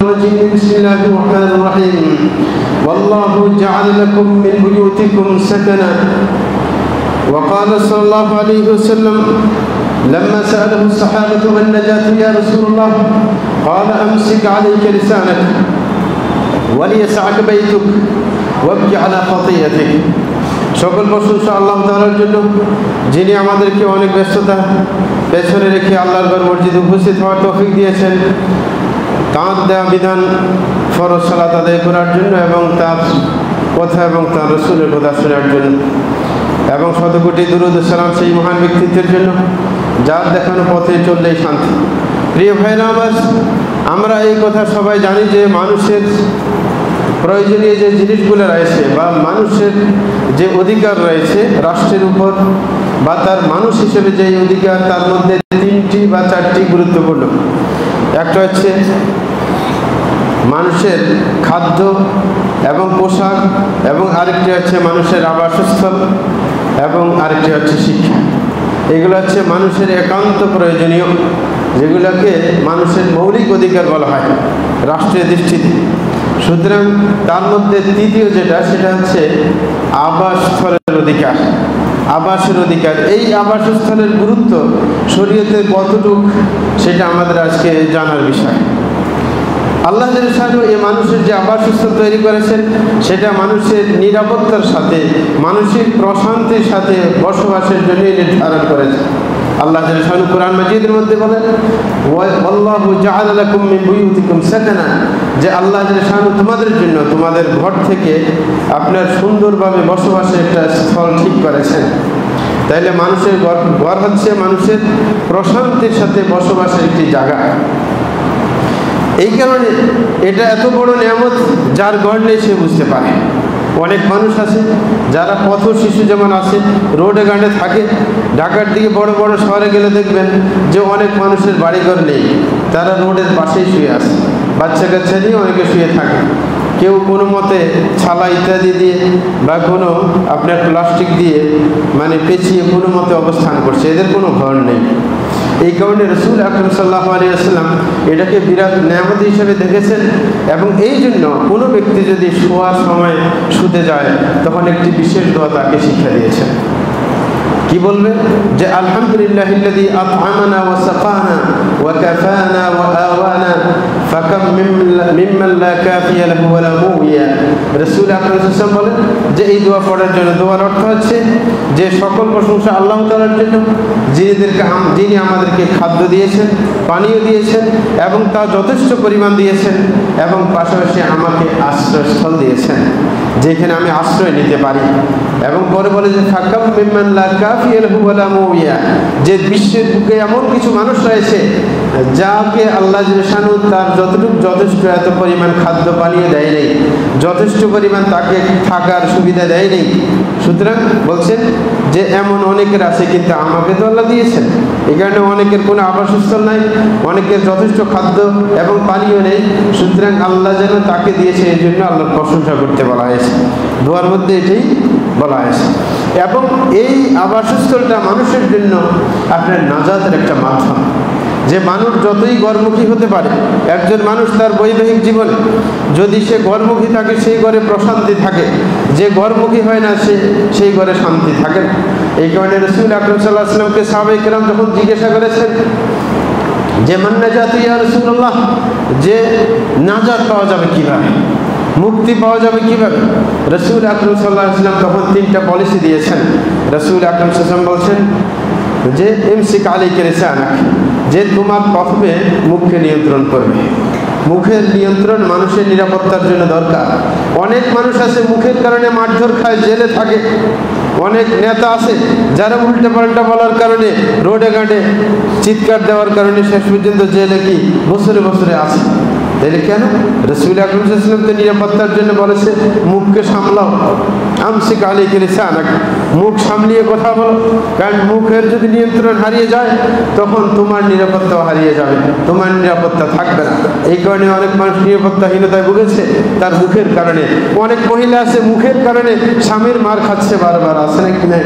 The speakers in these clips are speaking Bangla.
بسم الله الرحمن الرحيم والله جعل لكم من بيوتكم سكنا وقال صلى الله عليه وسلم لما سأله الصحابة ما النجاة يا رسول الله قال أمسك عليك لسانك وليسعك بيتك وابكي على خطيئتك সকল প্রশংসা আল্লাহ তাআলার জন্য, যিনি আমাদেরকে অনেক ব্যস্ততা পেছনে রেখে আল্লাহর ঘর মসজিদে উপস্থিত হওয়ার তৌফিক দিয়েছেন, তাঁর দেওয়া বিধান ফরজ সালাত আদায় করার জন্য এবং তার কথা এবং তার রাসূলের কথা শোনার জন্য, এবং শতকোটি দুরূদ ও সালাম সেই মহান ব্যক্তিত্বের জন্য যার দেখানো পথে চললেই শান্তি। প্রিয় ভাইরা আমার, আমরা এই কথা সবাই জানি যে মানুষের প্রয়োজনীয় যে জিনিসগুলো রয়েছে বা মানুষের যে অধিকার রয়েছে রাষ্ট্রের উপর বা তার মানুষ হিসেবে যে অধিকার, তার মধ্যে তিনটি বা চারটি গুরুত্বপূর্ণ। একটা হচ্ছে মানুষের খাদ্য এবং পোশাক, এবং আরেকটি হচ্ছে মানুষের আবাসস্থল, এবং আরেকটি হচ্ছে শিক্ষা। এগুলো হচ্ছে মানুষের একান্ত প্রয়োজনীয়, যেগুলোকে মানুষের মৌলিক অধিকার বলা হয় রাষ্ট্রের দৃষ্টিতে। সুতরাং তার মধ্যে তৃতীয় যেটা, সেটা হচ্ছে আবাসস্থলের অধিকার, আবাসের অধিকার। এই আবাসস্থলের গুরুত্ব শরীয়তে কতটুক সেটা আমাদের আজকে জানার বিষয়। আল্লাহ জাল্লাহু এই মানুষের যে আবাসস্থল তৈরি করেছেন, সেটা মানুষের নিরাপত্তার সাথে, মানসিক প্রশান্তির সাথে বসবাসের জন্য নির্ধারণ করেছেন। আল্লাহ জাল্লাহু কুরআন মাজিদের মধ্যে বলেন, ওয়াল্লাহু জাআলা লাকুম মিন বুয়ুতিকুম সাকানা, যে আল্লাহ জাল্লাহু তোমাদের জন্য তোমাদের ঘর থেকে আপনার সুন্দরভাবে বসবাসের একটা স্থল ঠিক করেছেন। তাইলে মানুষের ঘর হচ্ছে মানুষের প্রশান্তির সাথে বসবাসের একটি জায়গা। এই কারণে এটা এত বড় নিয়ামত, যার ঘর নেই সে বুঝতে পারে। অনেক মানুষ আছে যারা পথ শিশু যেমন আছে, রোডে ঘাটে থাকে, ঢাকার দিকে বড় বড় শহরে গেলে দেখবেন যে অনেক মানুষের বাড়িঘর নেই, তারা রোডের পাশেই শুয়ে আছে, বাচ্চা কাচ্চা নিয়ে অনেকে শুয়ে থাকে। কেউ কোনো মতে ছালা ইত্যাদি দিয়ে বা কোনো আপনার প্লাস্টিক দিয়ে মানে পেঁচিয়ে কোনো মতে অবস্থান করছে, এদের কোনো ঘর নেই। এই কারণে রাসূল আকরাম সাল্লাল্লাহু আলাইহি ওয়াসাল্লাম এটাকে বিরাট নেয়ামত হিসেবে দেখেছেন, এবং এই জন্য কোনো ব্যক্তি যদি শোয়ার সময় শুতে যায় তখন একটি বিশেষ দোয়া তাকে শিক্ষা দিয়েছেন। কি বলবে? যে আলহামদুলিল্লাহিল্লাযী আত'আমানা ওয়া সাকানা ওয়া কাফানা ওয়া আওয়ানা ফাকাম মিম্মান লা কাফিয়া লাহু ওয়া লা মুওয়িয়া। রাসূল আকরাম সাল্লাল্লাহু আলাইহি ওয়াসাল্লাম বলেন যে এই দোয়া পড়ার জন্য, দোয়ার অর্থ হচ্ছে যে সকল প্রশংসা আল্লাহ তাআলার জন্য, যিনি আমাদেরকে খাদ্য দিয়েছেন, পানীয় দিয়েছেন, এবং তা যথেষ্ট পরিমাণ দিয়েছেন, এবং পাশাপাশি আমাকে আশ্রয়স্থল দিয়েছেন যেখানে আমি আশ্রয় নিতে পারি। এবং পরে বলে যে ফাকাম মিম্মান লা কাফিয়া লাহু ওয়া লা মুওয়িয়া, যে বিশ্বের বুকে এমন কিছু মানুষ রয়েছে যাকে আল্লাহ জাল্লাহু তার যতটুকু যথেষ্ট এত পরিমাণ খাদ্য পানীয় দেয় নেই, যথেষ্ট পরিমাণ তাকে থাকার সুবিধা দেয় নেই। সুতরাং বলছেন যে এমন অনেকের আছে, কিন্তু আমাকে তো আল্লাহ দিয়েছেন। এই কারণে অনেকের কোনো আবাসস্থল নাই, অনেকের যথেষ্ট খাদ্য এবং পানীয় নেই। সুতরাং আল্লাহ যেন তাকে দিয়েছে, এই জন্য আল্লাহর প্রশংসা করতে বলা হয়েছে। দোয়ার মধ্যে এটাই বলা হয়েছে। এবং এই আবাসস্থলটা মানুষের জন্য আপনার নাজাতের একটা মাধ্যম। যে মানুষ যতই ঘরমুখী হতে পারে, একজন মানুষ তার বৈবাহিক জীবনে যদি সে ঘরমুখী থাকে, সেই ঘরে প্রশান্তি থাকে। যে ঘরমুখী হয় না, সেই ঘরে শান্তি থাকে না। এই কারণে রাসূল আকরাম সাল্লাল্লাহু আলাইহি ওয়াসাল্লামকে সাহাবায়ে কেরাম যখন জিজ্ঞাসা করেছেন যে মান নাজাত ইয়া রাসূলুল্লাহ, যে নাজাত পাওয়া যাবে কিভাবে, মুক্তি পাওয়া যাবে কিভাবে, রাসূল আকরাম সাল্লাল্লাহু আলাইহি ওয়াসাল্লাম তখন তিনটা পলিসি দিয়েছেন। রাসূল আকরাম সাল্লাল্লাহু আলাইহি ওয়াসাল্লাম বলছেন যে ইমসিক আলাইকা লিসানাক, যে তোমার প্রথমে মুখকে নিয়ন্ত্রণ করবে। মুখের নিয়ন্ত্রণ মানুষের নিরাপত্তার জন্য দরকার। অনেক মানুষ আছে মুখের কারণে মারধর খায়, জেলে থাকে। অনেক নেতা আছে যারা উল্টে পাল্টা বলার কারণে, রোডে ঘাটে চিৎকার দেওয়ার কারণে শেষ পর্যন্ত জেলে কি বছরে বছরে আছে। তাহলে কেন? রাসূল আকরাম সাল্লাল্লাহু আলাইহি ওয়াসাল্লাম নিরাপত্তার জন্য বলেছে মুখকে সামলাও, আমসিক আলাইকা লিসানাক, মুখ সামলিয়ে কথা বলো। কারণ মুখের যদি নিয়ন্ত্রণ হারিয়ে যায়, তখন তোমার নিরাপত্তাও হারিয়ে যাবে, তোমার নিরাপত্তা থাকবে না। এই কারণে অনেক মানুষ নিরাপত্তাহীনতায় ভুগেছে তার মুখের কারণে। অনেক মহিলা আছে মুখের কারণে স্বামীর মার খাচ্ছে বারবার, আছে নাকি নাই?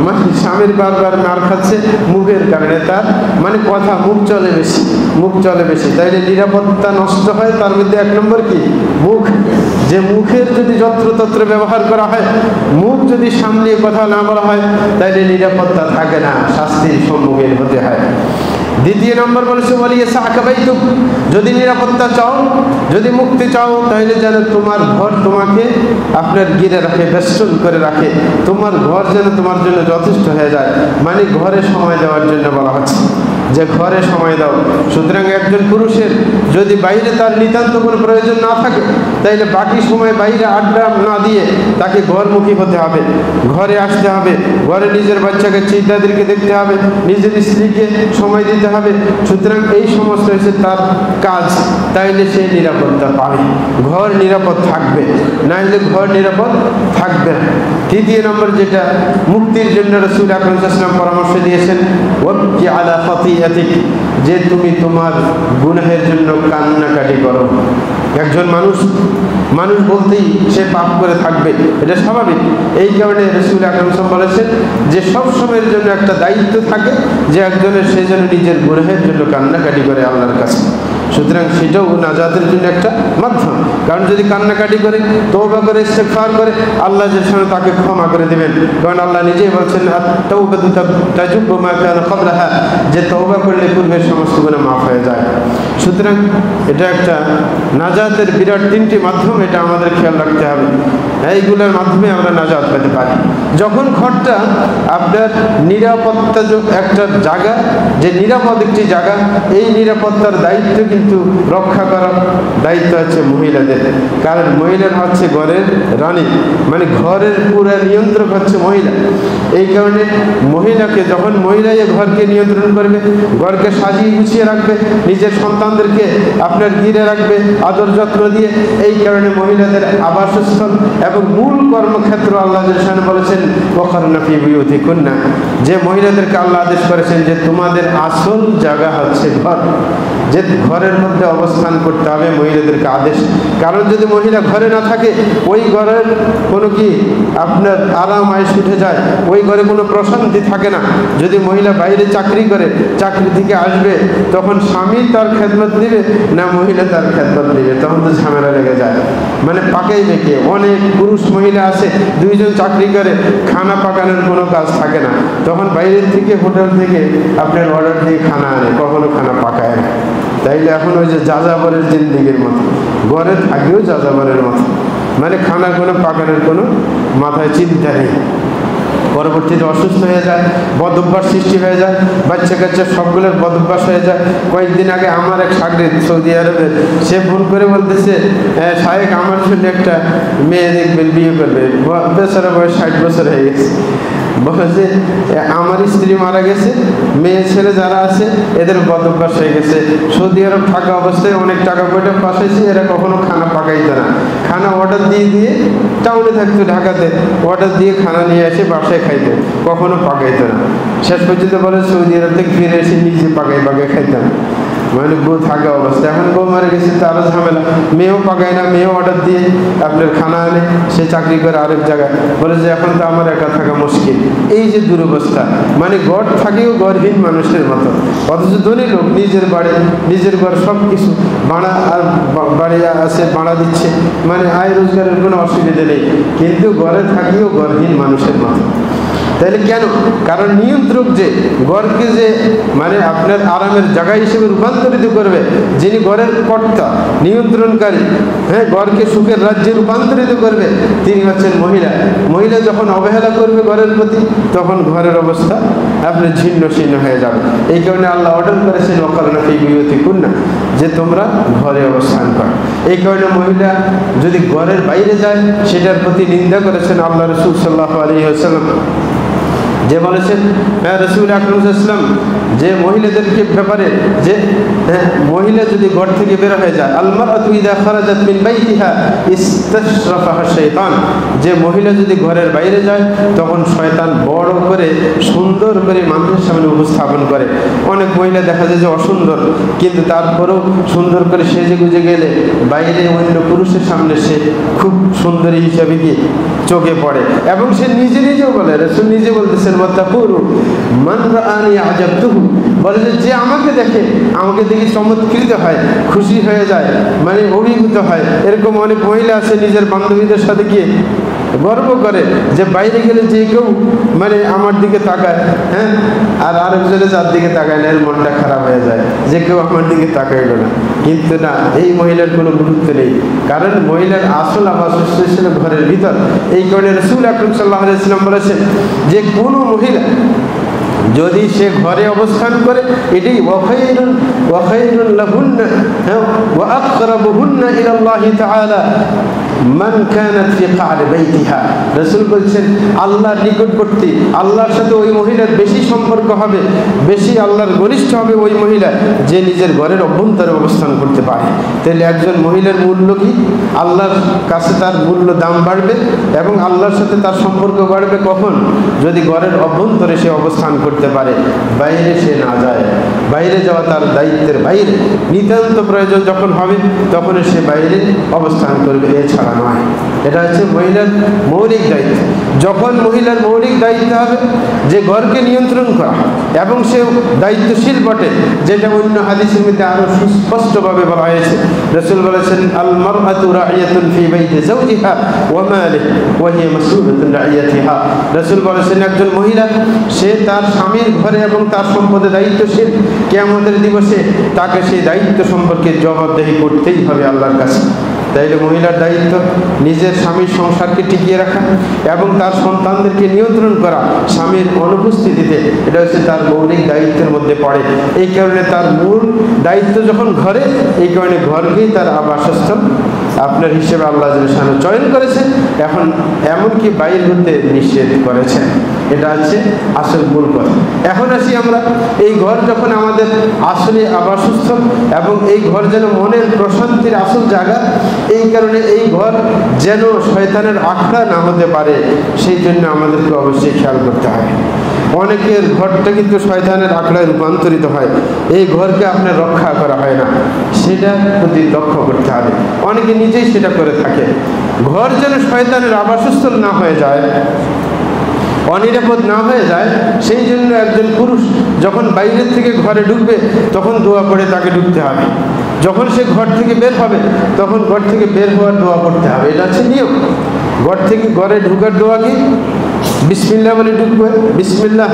মানে স্বামীর বারবার মার খাচ্ছে মুখের কারণে, তার মানে কথা মুখ চলে বেশি, তাইলে নিরাপত্তা নষ্ট হয়। তার মধ্যে 1 নম্বর কি? মুখ। যে মুখের যদি যত্রতত্র ব্যবহার করা হয়, মুখ যদি সামনে কথা না বলা হয়, তাইলে নিরাপত্তা থাকে না, শাস্তির সম্মুখীন হতে হয়। 2 নম্বর বলেছে বলিয়ে সাকাবাইতুক, যদি নিরাপত্তা চাও, যদি মুক্তি চাও, তাহলে যেন তোমার ঘর তোমাকে আপনার ঘিরে রাখে, বেষ্টন করে রাখে। তোমার ঘর যেন তোমার জন্য যথেষ্ট হয়ে যায়, মানে ঘরে সময় দেওয়ার জন্য বলা হচ্ছে যে ঘরে সময় দাও। সুতরাং একজন পুরুষের যদি বাইরে তার নিতান্ত কোনো প্রয়োজন না থাকে, তাইলে বাকি সময় বাইরে আড্ডা না দিয়ে তাকে ঘরমুখী হতে হবে, ঘরে আসতে হবে, ঘরে নিজের বাচ্চাকে চিন্তাদেরকে দেখতে হবে, নিজের স্ত্রীকে সময় দিতে হবে। সুতরাং এই সমস্ত হচ্ছে তার কাজ, তাইলে সে নিরাপত্তা পাবে, ঘর নিরাপদ থাকবে, নাইলে ঘর নিরাপদ থাকবে না। 3 নম্বর যেটা মুক্তির জন্য রাসূল আকরাম সাল্লাল্লাহু আলাইহি ওয়াসাল্লাম পরামর্শ দিয়েছেন, ওয়াবকি আলা খাতিআতিক, যে তুমি তোমার গুনাহের জন্য কান্নাকাটি করো। একজন মানুষ বলতেই সে পাপ করে থাকবে, এটা স্বাভাবিক। এই কারণে রাসূল আকরাম সাল্লাল্লাহু আলাইহি ওয়াসাল্লাম বলেছেন যে সব সময়ের জন্য একটা দায়িত্ব থাকে যে একজনের সে যেন নিজের গুনাহের জন্য কান্নাকাটি করে আল্লাহর কাছে। সুতরাং সেটাও নাজাতের জন্য একটা মাধ্যম। কারণ যদি কান্নাকাটি করে, তওবা করে, ইস্তেগফার করে, আল্লাহ যেন তাকে ক্ষমা করে দেবেন। কারণ আল্লাহ নিজেই বলছেন আত-তাওবাতু তাজুব্বু মা কানা ক্বাবলাহা, যে তওবা করলে পূর্বের সমস্ত গুনাহ মাফ হয়ে যায়। সুতরাং এটা একটা নাজাতের বিরাট 3টি মাধ্যম, এটা আমাদের খেয়াল রাখতে হবে। এইগুলোর মাধ্যমে আমরা নাজাত পেতে পারি। যখন ঘরটা আপনার নিরাপত্তা একটা জায়গা, যে নিরাপদ একটি জায়গা, এই নিরাপত্তার দায়িত্ব কিন্তু রক্ষা করার দায়িত্ব হচ্ছে মহিলাদের। কারণ মহিলারা হচ্ছে ঘরের রানী, মানে ঘরের পুরো নিয়ন্ত্রক হচ্ছে মহিলা। এই কারণে মহিলাকে, যখন মহিলাই ঘরকে নিয়ন্ত্রণ করবে, ঘরকে সাজিয়ে গুছিয়ে রাখবে, নিজের সন্তানদেরকে আপনার ঘিরে রাখবে আদর যত্ন দিয়ে, এই কারণে মহিলাদের আবাসস্থল এবং মূল কর্মক্ষেত্র আল্লাহ জাল্লাহু বলেছেন ওয়াকারনা ফি বুয়ুতিকুন্না, যে মহিলাদেরকে আল্লাহ আদেশ করেছেন যে তোমাদের আসল জায়গা হচ্ছে ঘর, যে ঘরের মধ্যে অবস্থান করতে হবে মহিলাদেরকে আদেশ। কারণ যদি মহিলা ঘরে না থাকে, ওই ঘরের কোনো কি আপনার আরাম আয়েশ উঠে যায়, ওই ঘরে কোনো প্রশান্তি থাকে না। যদি মহিলা বাইরে চাকরি করে, চাকরি থেকে আসবে, তখন স্বামী তার খেদমত দিবে না মহিলা তার খেদমত দিবে, তখন তো ঝামেলা লেগে যায়। মানে পাকাই বেঁকে অনেক পুরুষ মহিলা আছে, 2 জন চাকরি করে, খানা পাকানোর কোনো কাজ থাকে না, তখন বাইরের থেকে হোটেল থেকে আপনার অর্ডার দিয়ে খানা আনে, কখনো খানা পাকায় না। তাইলে এখন ওই যে যাযাবরের জিন্দিগির মতো, ঘরে থাকলেও যাযাবরের মতো, মানে খানা কোনো পাকানোর কোনো মাথায় চিন্তা নেই। পরবর্তীতে অসুস্থ হয়ে যায়, বদ অভ্যাস সৃষ্টি হয়ে যায়, বাচ্চা কাচ্চা সবগুলোর বদ অভ্যাস হয়ে যায়। কয়েকদিন আগে আমার এক শাগরিদ সৌদি আরবের, সে ফোন করে বলতেছে, শায়েখ আমার জন্য একটা মেয়ে দেখবেন, বিয়ে করবে। বেচারা বয়স 60 বছর হয়ে গেছে। বলেছে আমার স্ত্রী মারা গেছে, মেয়ে ছেলে যারা আছে এদের বদ অভ্যাস হয়ে গেছে। সৌদি আরব থাকা অবস্থায় অনেক টাকা পয়সা পাঠাইছি, এরা কখনো খানা পাকাইতো না, খানা অর্ডার দিয়ে টাউনে থাকতো ঢাকাতে, অর্ডার দিয়ে খানা নিয়ে এসে বাসায় খাইতো, কখনো পাকাইতো না। শেষ পর্যন্ত বলে সৌদি আরব থেকে ফিরে এসে নিজে পাকাই খাইতাম, মানে বউ থাকা অবস্থা। এখন বউ মারা গেছে, তারও ঝামেলা, মেয়েও পাকায় না, মেয়েও অর্ডার দিয়ে আপনার খানা আনে, সে চাকরি করে আরেক জায়গায়, বলে যে এখন তো আমার একা থাকা মুশকিল। এই যে দুরবস্থা, মানে ঘর থাকেও ঘরহীন মানুষের মতো, অথচ ধনী লোক নিজের বাড়ি, নিজের ঘর, সব কিছু ভাড়া, আর বাড়ি আছে ভাড়া দিচ্ছে, মানে আয় রোজগারের কোনো অসুবিধা নেই, কিন্তু ঘরে থাকিও ঘরহীন মানুষের মতো। তাহলে কেন? কারণ নিয়ন্ত্রক যে ঘরকে যে মানে আপনার আরামের জায়গা হিসেবে রূপান্তরিত করবে, যিনি ঘরের কর্তা, নিয়ন্ত্রণকারী, হ্যাঁ, ঘরকে সুখের রাজ্যে রূপান্তরিত করবে, তিনি হচ্ছেন মহিলা। মহিলা যখন অবহেলা করবে ঘরের প্রতি, তখন ঘরের অবস্থা আপনার ছিন্ন ছিন্ন হয়ে যাবে। এই কারণে আল্লাহ অর্ডার করেছেন ওয়াকারনা ফি বুয়ুতিকুন্না, যে তোমরা ঘরে অবস্থান করো। এই কারণে মহিলা যদি ঘরের বাইরে যায়, সেটার প্রতি নিন্দা করেছেন আল্লাহ রাসূল সাল্লাল্লাহু আলাইহি ওয়াসাল্লাম, যে বলেছেন রাসূল আকরাম সাল্লাল্লাহু আলাইহি ওয়াসাল্লাম যে মহিলাদেরকে ব্যাপারে, যে মহিলা যদি ঘর থেকে বের হয়ে যায়, আল মারআতু ইযা খারাজাত মিন বাইতিহা ইস্তাশরাফাহা শাইতান, যে মহিলা যদি ঘরের বাইরে যায়, তখন শয়তান বড় করে সুন্দর করে মানুষের সামনে উপস্থাপন করে। অনেক মহিলা দেখা যায় যে অসুন্দর, কিন্তু তারপরেও সুন্দর করে সেজে গুজে গেলে বাইরে অন্য পুরুষের সামনে সে খুব সুন্দরী হিসাবে কি চোখে পড়ে, এবং সে নিজেও বলে, রাসূল নিজে বলতেছেন ওয়া তাকুলু মান রাআনি আজাবতুহু, বলে যে আমাকে দেখে, আমাকে দেখে চমৎকৃত হয়, খুশি হয়ে যায়, মানে অভিভূত হয়। এরকম অনেক মহিলা আছে নিজের বান্ধবীদের সাথে গিয়ে গর্ব করে যে বাইরে গেলে যে কেউ মানে আমার দিকে তাকায়, হ্যাঁ, আর আরেকজনে যার দিকে তাকায় না এর মনটা খারাপ হয়ে যায় যে কেউ আমার দিকে তাকাইল না। কিন্তু না, এই মহিলার কোনো গুরুত্ব নেই, কারণ মহিলার আসল আবাস ছিল ঘরের ভিতর। এই কারণে রাসূল আকরাম সাল্লাল্লাহু আলাইহি ওয়াসাল্লাম বলেছেন যে কোনো মহিলা যদি সে ঘরে অবস্থান করে, এটাই ওয়াখাইরুন লাহুন্না ওয়া আকরাবুহুন্না ইলাল্লাহি তাআলা মান কানাত ফি ক্বারি বাইতিহা। রাসূল বলেছেন আল্লাহর নিকটবর্তী, আল্লাহর সাথে ওই মহিলার বেশি সম্পর্ক হবে, বেশি আল্লাহর ঘনিষ্ঠ হবে ওই মহিলা যে নিজের ঘরের অভ্যন্তরে অবস্থান করতে পারে। তাহলে একজন মহিলার মূল্য কি? আল্লাহর কাছে তার মূল্য দাম বাড়বে এবং আল্লাহর সাথে তার সম্পর্ক বাড়বে কখন? যদি ঘরের অভ্যন্তরে সে অবস্থান করতে পারে, বাইরে সে না যায়। বাইরে যাওয়া তার দায়িত্বের বাইরে, নিতান্ত প্রয়োজন যখন হবে তখন সে বাইরে অবস্থান করবে, এছাড়া নয়। এটা হচ্ছে মহিলার মৌলিক দায়িত্ব। যখন মহিলার মৌলিক দায়িত্ব হবে যে ঘরকে নিয়ন্ত্রণ করা, এবং সে দায়িত্বশীল বটে, যেটা অন্য হাদিসের মধ্যে আরো সুস্পষ্টভাবে বলা হয়েছে। রাসূল বলেছেন আল মারআতু রাইয়াতুন ফি বাইতি যাওজিহা ওয়া মালিহি ওয়া হিয়া মাসউলাতুন রাইয়াতিহা। রাসূল বলেছেন একজন মহিলা সে তার স্বামীর ঘরে এবং তার সম্পদে দায়িত্বশীল। কিয়ামতের দিবসে তাকে সেই দায়িত্ব সম্পর্কে জবাবদিহি করতেই হবে আল্লাহর কাছে। তাইলে মহিলার দায়িত্ব নিজের স্বামীর সংসারকে টিকিয়ে রাখা এবং তার সন্তানদেরকে নিয়ন্ত্রণ করা স্বামীর অনুপস্থিতিতে, এটা হচ্ছে তার মৌলিক দায়িত্বের মধ্যে পড়ে। এই কারণে তার মূল দায়িত্ব যখন ঘরে, এই কারণে ঘরকেই তার আবাসস্থল আপনার হিসেবে আল্লাহ জাল্লাহু চয়ন করেছে, এখন এমনকি বাইর হতে নিষেধ করেছেন। এটা হচ্ছে আসল মূল কথা। এখন আসি আমরা, এই ঘর যখন আমাদের আসলে আবাসস্থল এবং এই ঘর যেন মনের প্রশান্তির আসল জায়গা, এই কারণে এই ঘর যেন শয়তানের আখড়া না হতে পারে, সেই জন্য আমাদেরকে অবশ্যই খেয়াল করতে হবে। অনেকের ঘরটা কিন্তু শয়তানের আখড়ায় রূপান্তরিত হয়, এই ঘরকে আপনার রক্ষা করা হয় না, সেটা প্রতি লক্ষ্য করতে হবে। অনেকে নিজেই সেটা করে থাকে। ঘর যেন শয়তানের আবাসস্থল না হয়ে যায়, অনিরাপদ না হয়ে যায়, সেই জন্য একজন পুরুষ যখন বাইরের থেকে ঘরে ঢুকবে তখন দোয়া পড়ে তাকে ঢুকতে হবে। যখন সে ঘর থেকে বের হবে তখন ঘর থেকে বের হওয়ার দোয়া পড়তে হবে। এটা হচ্ছে নিয়ম। ঘর থেকে ঘরে ঢুকার দোয়া কি? বিসমিল্লাহ বলে ঢুকবে, বিসমিল্লাহ,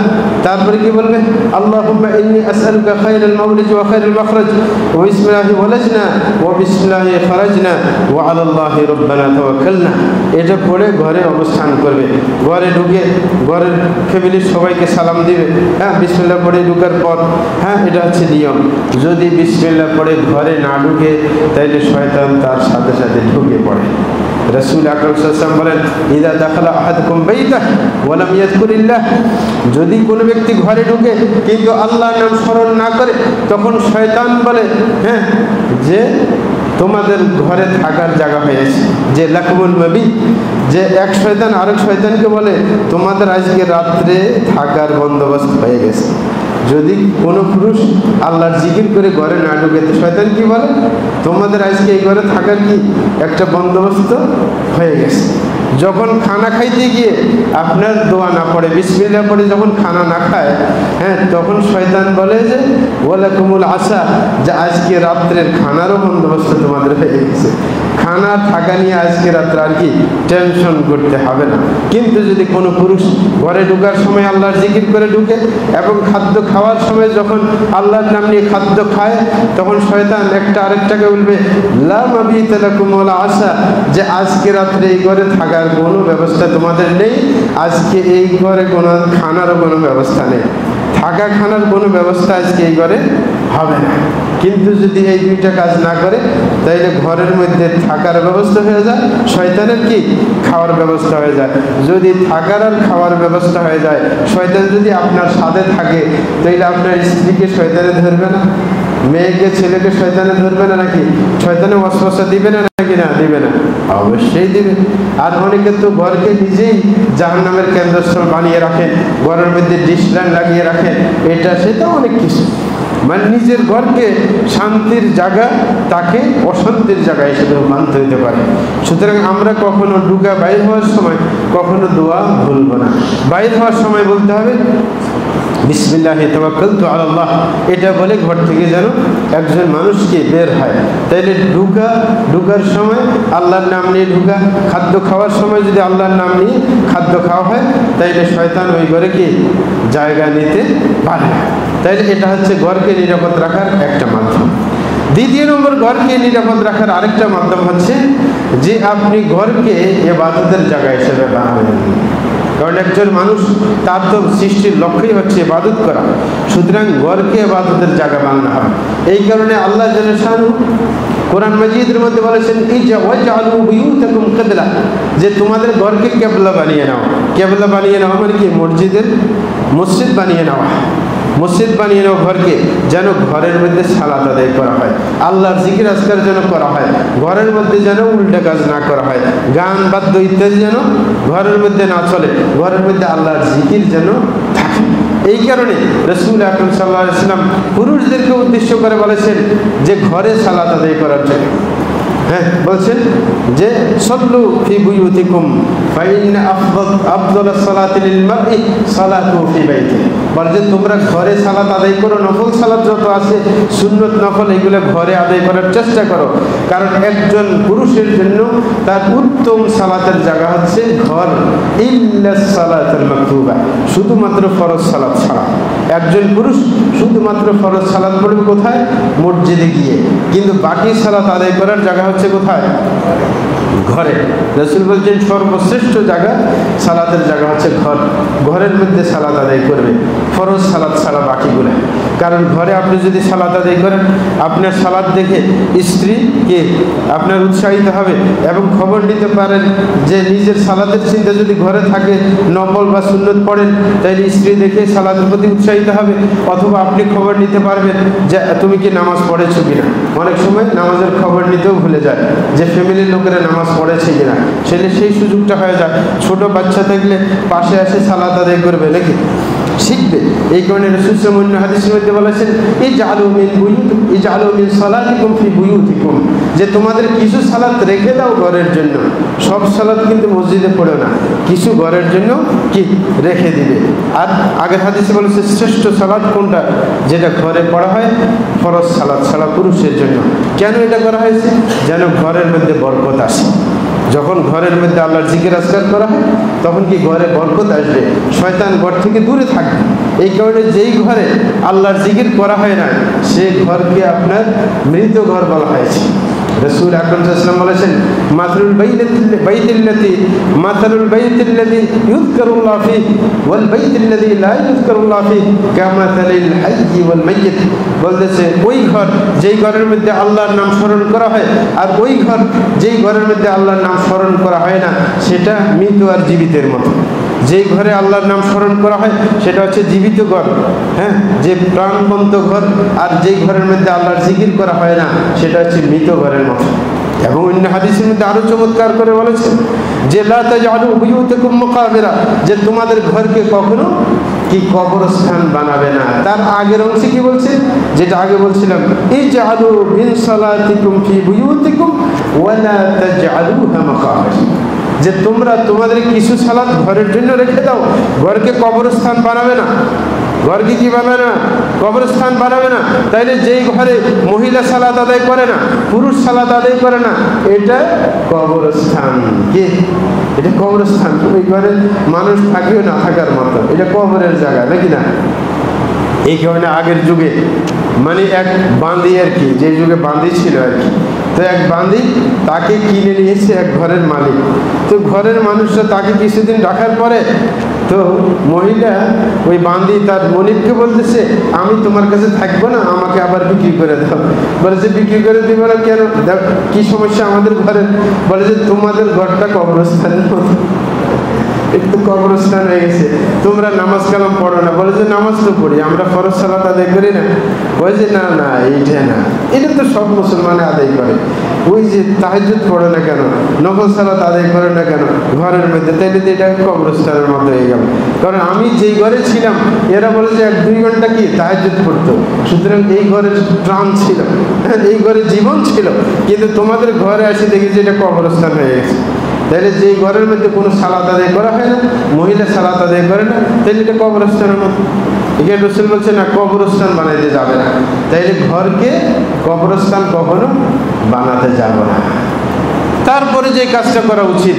তারপরে কি বলবে? আল্লাহুম্মা ইন্নী আসআলুকা খায়রাল মাওলিজ ওয়া খায়রাল মাখরাজ ওয়া বিসমিল্লাহি ওয়ালাজনা ওয়া বিসমিল্লাহি খারাজনা ওয়া আলাল্লাহি রাব্বানা তাওয়াক্কালনা। এটা পড়ে ঘরে অবস্থান করবে। ঘরে ঢুকে ঘরের ফ্যামিলির সবাইকে সালাম দিবে, হ্যাঁ, বিসমিল্লাহ পড়ে ঢুকার পর, হ্যাঁ, এটা হচ্ছে নিয়ম। যদি বিসমিল্লাহ পড়ে ঘরে না ঢুকে তাহলে শয়তান তার সাথে সাথে ঢুকে পড়ে। রাসূল আকরাম সাল্লাল্লাহু আলাইহি ওয়াসাল্লাম বলেন ইযা দাখালা আহাদুকুম বাইতাহ ওয়া লাম ইয়াযকুরিল্লাহ, যদি কোনো ব্যক্তি ঘরে ঢুকে কিন্তু আল্লাহর নাম স্মরণ না করে, তখন শয়তান বলে, হ্যাঁ, যে তোমাদের ঘরে থাকার জায়গা হয়েছে, যে লাকুমুল মাবিত, যে এক শয়তান আরেক শয়তানকে বলে তোমাদের আজকে রাত্রে থাকার বন্দোবস্ত হয়ে গেছে। যদি কোনো পুরুষ আল্লাহর জিকির করে ঘরে না ঢুকে, তো শয়তান কি বলে? তোমাদের আজকে এই ঘরে থাকার কি একটা বন্দোবস্ত হয়ে গেছে। যখন খানা খাইতে গিয়ে আপনার দোয়া না পড়ে, বিসমিল্লাহ পড়ে যখন খানা না খায়, হ্যাঁ, তখন শয়তান বলে যে ওয়ালাকুমুল আসা, যে আজকে রাত্রের খানারও বন্দোবস্ত তোমাদের হয়ে গেছে, খানা থাকা নিয়ে আজকে রাত্রে আর কি টেনশন করতে হবে না। কিন্তু যদি কোনো পুরুষ ঘরে ঢোকার সময় আল্লাহর জিকির করে ঢুকে এবং খাদ্য খাওয়ার সময় যখন আল্লাহর নাম নিয়ে খাদ্য খায়, তখন শয়তান একটা আরেকটাকে বলবে লা মাবিতা লাকুম ওয়ালা আসা, যে আজকে রাত্রে এই ঘরে থাকার কোনো ব্যবস্থা তোমাদের নেই, আজকে এই ঘরে কোনো খানারও কোনো ব্যবস্থা নেই, থাকা খানার কোনো ব্যবস্থা আজকে এই ঘরে হবে না। কিন্তু যদি এই দুইটা কাজ না করে, তাইলে ঘরের মধ্যে থাকার ব্যবস্থা হয়ে যায়, শয়তানের কি খাওয়ার ব্যবস্থা হয়ে যায়। যদি থাকার আর খাওয়ার ব্যবস্থা হয়ে যায়, শয়তান যদি আপনার সাথে থাকে, তাইলে আপনার স্ত্রীকে শয়তানে ধরবে না, মেয়েকে ছেলেকে শয়তানে ধরবে না, নাকি শয়তানে ওয়াসওয়াসা দিবে না, নাকি না দিবে না? অবশ্যই দিবে। আর অনেকে তো ঘরকে নিজেই জাহান্নামের কেন্দ্রস্থল বানিয়ে রাখেন, ঘরের মধ্যে ডিশ লাইন লাগিয়ে রাখেন, এটা সেটা অনেক কিছু। মানে নিজের ঘরকে শান্তির জায়গা তাকে অশান্তির জায়গা হিসেবে রূপান্তরিত হতে পারে। সুতরাং আমরা কখনো ঢুকা বাইর হওয়ার সময় কখনো দোয়া ভুলবো না। বাইর হওয়ার সময় বলতে হবে বিসমিল্লাহি তাওয়াক্কালতু আলাল্লাহ, এটা বলে ঘর থেকে যেন একজন মানুষকে বের হয়। তাইলে ঢুকার সময় আল্লাহর নাম নিয়ে ঢুকা, খাদ্য খাওয়ার সময় যদি আল্লাহর নাম নিয়ে খাদ্য খাওয়া হয় তাইলে শয়তান ওই ঘরে কি জায়গা নিতে পারে। তাইলে এটা হচ্ছে ঘরকে নিরাপদ রাখার একটা মাধ্যম। দ্বিতীয় নম্বর, ঘরকে নিরাপদ রাখার আরেকটা মাধ্যম হচ্ছে যে আপনি ঘরকে ইবাদতের জায়গা হিসেবে বানাবেন। কারণ একজন মানুষ তার তো সৃষ্টির লক্ষ্যই হচ্ছে ইবাদত করা, সুতরাং ঘরকে ইবাদতের জায়গা বানানো হবে। এই কারণে আল্লাহ জাল্লা শানহু কোরআন মাজিদের মধ্যে বলেছেন ওয়াজআলু বুয়ুতাকুম কিবলা, যে তোমাদের ঘরকে কিবলা বানিয়ে নাও। কিবলা বানিয়ে নাও মানে কি মসজিদ বানিয়ে নাও। মসজিদ বানিয়ে নাও ঘরকে, যেন ঘরের মধ্যে সালাত আদায় করা হয়, আল্লাহর জিকির আজকার যেন করা হয়, ঘরের মধ্যে যেন উল্টা কাজ না করা হয়, গান বাদ্য ইত্যাদি যেন ঘরের মধ্যে না চলে, ঘরের মধ্যে আল্লাহর জিকির যেন থাকে। এই কারণে রাসূল আকরাম সাল্লাল্লাহু আলাইহি ওয়াসাল্লাম পুরুষদেরকে উদ্দেশ্য করে বলেছেন যে ঘরে সালাত আদায় করার জন্য। হ্যাঁ, বলছেন যে সাল্লু ফি বুয়ুতিকুম ফাইন্না আফদালাস সালাতি লিল মারই সালাতু ফি বাইতিহি, বলছে তোমরা ঘরে সালাত আদায় করো, নফল সালাত যত আছে সুন্নত নফল এগুলো ঘরে আদায় করার চেষ্টা করো। কারণ একজন পুরুষের জন্য তার উত্তম সালাতের জায়গা হচ্ছে ঘর, ইল্লাস সালাতুল মাকতুবা, শুধুমাত্র ফরজ সালাত ছাড়া। একজন পুরুষ শুধুমাত্র ফরজ সালাত পড়বে কোথায়? মসজিদে গিয়ে। কিন্তু বাকি সালাত আদায় করার জায়গা হচ্ছে কোথায়? ঘরে। রাসূল বলছেন সর্বশ্রেষ্ঠ জায়গা সালাতের জায়গা হচ্ছে ঘর। ঘরের মধ্যে সালাত আদায় করবে ফরজ সালাত ছাড়া বাকিগুলো। কারণ ঘরে আপনি যদি সালাত আদায় করেন, আপনার সালাত দেখে স্ত্রীকে আপনার উৎসাহিত হবে এবং খবর নিতে পারেন যে নিজের সালাতের চিন্তা যদি ঘরে থাকে, নফল বা সুন্নত পড়েন, তাইলে স্ত্রী দেখে সালাতের প্রতি উৎসাহিত হবে। অথবা আপনি খবর নিতে পারবেন যে তুমি কি নামাজ পড়েছো কিনা। অনেক সময় নামাজের খবর নিতেও ভুলে যায় যে ফ্যামিলির লোকেরা নামাজ পড়েছে কিনা, সেই সুযোগটা হয়ে যায়। ছোট বাচ্চা থাকলে পাশে এসে সালাত আদায় করবে নাকি, শিখবে। এই কারণে রাসূল সাল্লাল্লাহু আলাইহি ওয়াসাল্লাম হাদিসের মধ্যে বলেছেন ইজআলু মিন সালাতিকুম ফি বুয়ুতিকুম, যে তোমাদের কিছু সালাত রেখে দাও ঘরের জন্য। সব সালাত কিন্তু মসজিদে পড়ো না, কিছু ঘরের জন্য কি রেখে দিবে। আর আগের হাদিসে বলেছে শ্রেষ্ঠ সালাত কোনটা? যেটা ঘরে পড়া হয়, ফরজ সালাত ছাড়া পুরুষের জন্য। কেন এটা করা হয়েছে? যেন ঘরের মধ্যে বরকত আসে। যখন ঘরের মধ্যে আল্লাহর জিকির আজকার করা হয় তখন কি ঘরে বরকত আসবে, শয়তান ঘর থেকে দূরে থাকবে। এই কারণে যেই ঘরে আল্লাহর জিকির করা হয় না সেই ঘরকে আপনার মৃত ঘর বলা হয়েছে। রাসূল আকরাম সাল্লাল্লাহু আলাইহি ওয়াসাল্লাম বলেছেন মাসালুল বাইতিল্লাযী ইউযকারুল্লাহু ফীহি ওয়াল বাইতিল্লাযী লা ইউযকারুল্লাহু ফীহি কামাসালিল হাইয়্যি ওয়াল মাইয়্যিত, বলতেছে ওই ঘর যেই ঘরের মধ্যে আল্লাহর নাম স্মরণ করা হয় আর ওই ঘর যেই ঘরের মধ্যে আল্লাহর নাম স্মরণ করা হয় না সেটা মৃত আর জীবিতের মতো। যেই ঘরে আল্লাহর নাম স্মরণ করা হয় সেটা হচ্ছে জীবিত ঘর, হ্যাঁ, যে প্রাণবন্ত ঘর। আর যেই ঘরের মধ্যে আল্লাহর জিকির করা হয় না সেটা হচ্ছে মৃত ঘরের মতো। এবং অন্য হাদিসের মধ্যে আরো চমৎকার করে বলেছে যে লা তাজআলু বুয়ুতাকুম মাকাবিরা, যে তোমাদের ঘরকে কখনো কি কবরস্থান বানাবে না। তার আগের অংশে কি বলছে, যেটা আগে বলছিলাম, ইজআলু মিন সালাতিকুম ফি বুয়ুতিকুম ওয়া লা তাজআলুহা মাকাবির, যে তোমরা তোমাদের কিছু সালাত ঘরের জন্য রেখে দাও, ঘরকে কবরস্থান বানাবে না। ঘরকে কি বানাবে না? কবরস্থান বানাবে না। তাইলে যেই ঘরে মহিলা সালাত আদায় করে না, পুরুষ সালাত আদায় করে না, এটা কবরস্থান। কি এটা? কবরস্থান। ওই ঘরে মানুষ থাকেও না থাকার মতো, এটা কবরের জায়গা নাকি না। এই কারণে আগের যুগে মানে এক বাঁধি আর কি, যে যুগে বাঁধি ছিল আর কি, তো এক বাঁধি তাকে কিনে নিয়েছে এক ঘরের মালিক। তো ঘরের মানুষরা তাকে কিছুদিন রাখার পরে তো মহিলা ওই বাঁধি তার মনিবকে বলতেছে আমি তোমার কাছে থাকবো না, আমাকে আবার বিক্রি করে দাও। বলেছে বিক্রি করে দিব না কেন? কি সমস্যা আমাদের ঘরের? বলে যে তোমাদের ঘরটা কবরস্থানের মতো। একটু কবরস্থান হয়ে গেছে, তোমরা নামাজ কালাম পড়ো না। বলে যে নামাজ তো পড়ি, আমরা ফরজ সালাত আদায় করি না। ওই যে না না এইটা না, এটা তো সব মুসলমান আদায় করে। ওই যে তাহাজ্জুদ পড়ে না কেন, নফল সালাত আদায় করে না কেন ঘরের মধ্যে, তাইলে তো এটা কবরস্থানের মতো হয়ে গেল। কারণ আমি যেই ঘরে ছিলাম এরা বলে যে 1-2 ঘন্টা কি তাহাজ্জুদ পড়তো, সুতরাং এই ঘরের প্রাণ ছিল, এই ঘরে জীবন ছিল। কিন্তু তোমাদের ঘরে আসি দেখি যে এটা কবরস্থান হয়ে গেছে। তাইলে যেই ঘরের মধ্যে কোনো সালাত আদায় করা হয় না, মহিলা সালাত আদায় করে না, তাইলে এটা কবরস্থানের মতো। এখানে রসুল বলছে না, কবরস্থান বানাইতে যাবে না। তাইলে ঘরকে কবরস্থান কখনো বানাতে যাব না। তারপরে যে কাজটা করা উচিত,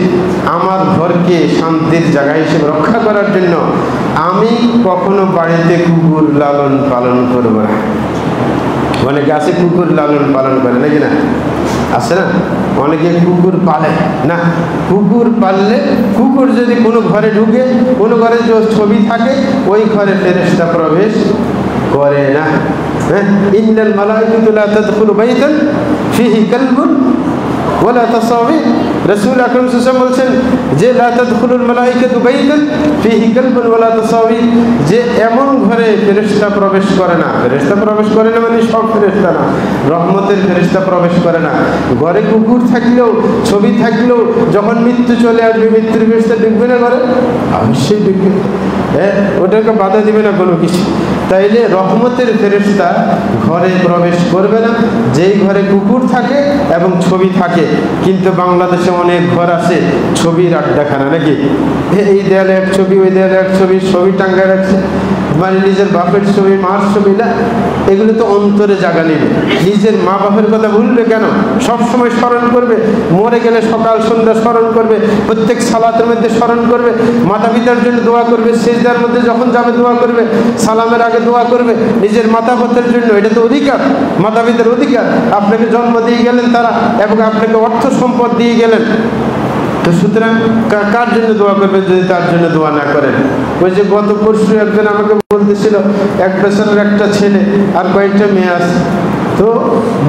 আমার ঘরকে শান্তির জায়গা হিসেবে রক্ষা করার জন্য আমি কখনো বাড়িতে কুকুর লালন পালন করবো না। অনেকে আছে কুকুর লালন পালন করে, নাকি না? আছে না? অনেকে কুকুর পালে না। কুকুর পাললে, কুকুর যদি কোনো ঘরে ঢুকে, কোনো ঘরে যে ছবি থাকে, ওই ঘরে ফেরেশতা প্রবেশ করে না। হ্যাঁ, ইন্নাল মালাইকাতু লা তাদখুলু বাইতান ফিহি কালবুন ওয়ালা তাসাবি। রাসূল আকরাম সাল্লাল্লাহু আলাইহি ওয়াসাল্লাম বলছেন যে লা তাদখুলুল মালাইকাতু বাইতান ফিহি কালবুন ওয়ালা তাসাবি, যে এমন ঘরে ফেরেশতা প্রবেশ করে না। ফেরেশতা প্রবেশ করে না মানে সব ফেরেশতা না, রহমতের ফেরেশতা প্রবেশ করে না। ঘরে কুকুর থাকলেও, ছবি থাকলেও, যখন মৃত্যু চলে আসবে, মৃত্যুর ফেরেশতা ঢুকবে না ঘরে? অবশ্যই ঢুকবে। হ্যাঁ, ওটাকে বাধা দিবে না কোনো কিছু। তাইলে রহমতের ফেরেশতা ঘরে প্রবেশ করবে না যেই ঘরে কুকুর থাকে এবং ছবি থাকে। কিন্তু বাংলাদেশে অনেক ঘর আছে ছবির আড্ডাখানা, নাকি? এই দেয়ালে এক ছবি, ওই দেয়ালে এক ছবি, ছবি টাঙ্গায় রাখছে, মানে নিজের বাপের ছবি, মার ছবি না। এগুলো তো অন্তরে জায়গা নেবে। নিজের মা বাপের কথা ভুলবে কেন? সবসময় স্মরণ করবে, মরে গেলে সকাল সন্ধ্যা স্মরণ করবে, প্রত্যেক সালাতের মধ্যে স্মরণ করবে, মাতা পিতার জন্য দোয়া করবে, সেজদার মধ্যে যখন যাবে দোয়া করবে, সালামের আগে দোয়া করবে, নিজের মাতা পিতার জন্য। এটা তো অধিকার, মাতা পিতার অধিকার। আপনাকে জন্ম দিয়ে গেলেন তারা, এবং আপনাকে অর্থ সম্পদ দিয়ে গেলেন, তো সুতরাং কার জন্য দোয়া করবেন যদি তার জন্য দোয়া না করেন? ওই যে গত পরশু একজন আমাকে বলতেছিল, 1 বছরের একটা ছেলে আর কয়েকটা মেয়ে আছে, তো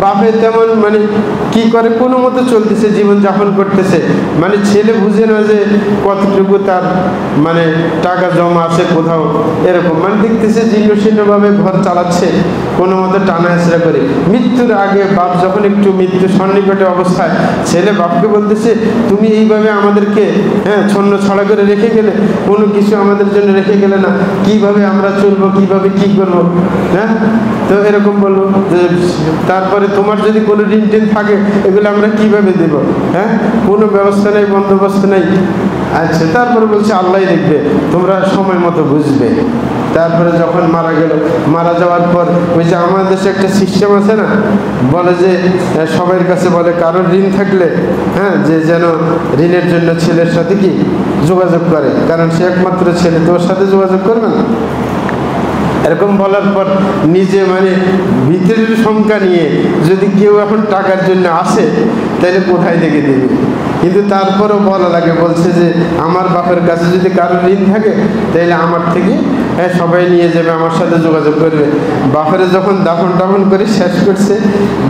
বাপে তেমন মানে কি করে কোনো মতো চলতেছে, জীবন যাপন করতেছে। মানে ছেলে বুঝে না যে কতটুকু তার মানে টাকা জমা আছে কোথাও, এরকম মানে দেখতেছে জীর্ণ শীর্ণভাবে ঘর চালাচ্ছে কোনো মতো টানা হেঁচড়া করে। মৃত্যুর আগে বাপ যখন একটু মৃত্যু সন্নিকটে অবস্থায়, ছেলে বাপকে বলতেছে, তুমি এইভাবে আমাদেরকে ছন্ন ছড়া করে রেখে গেলে, কোনো কিছু আমাদের জন্য রেখে গেলে না, কিভাবে আমরা চলবো, কিভাবে কি করবো? হ্যাঁ, তো এরকম বলবো যে তারপরে তোমার যদি কোনো ঋণ টিন থাকে এগুলো আমরা কিভাবে দেব? হ্যাঁ, কোনো ব্যবস্থা নেই, বন্দোবস্ত নেই। আচ্ছা, তারপরে বলছে আল্লাহই দেখবে, তোমরা সময় মতো বুঝবে। তারপরে যখন মারা গেল, মারা যাওয়ার পর ওই যে আমাদের দেশে একটা সিস্টেম আছে না, বলে যে সবার কাছে বলে কারোর ঋণ থাকলে যে যেন ঋণের জন্য ছেলের সাথে কি যোগাযোগ করে, কারণ সে একমাত্র ছেলে, তোর সাথে যোগাযোগ করবে না। এরকম বলার পর নিজে মানে ভিতরের সংখ্যা নিয়ে যদি কেউ এখন টাকার জন্য আসে তাহলে কোথায় থেকে দেবে? কিন্তু তারপরও বলা লাগে, বলছে যে আমার বাপের কাছে যদি কারোর ঋণ থাকে তাহলে আমার থেকে সবাই নিয়ে যাবে, আমার সাথে যোগাযোগ করবে। বাপের যখন দাফন টাফন করে শেষ করছে,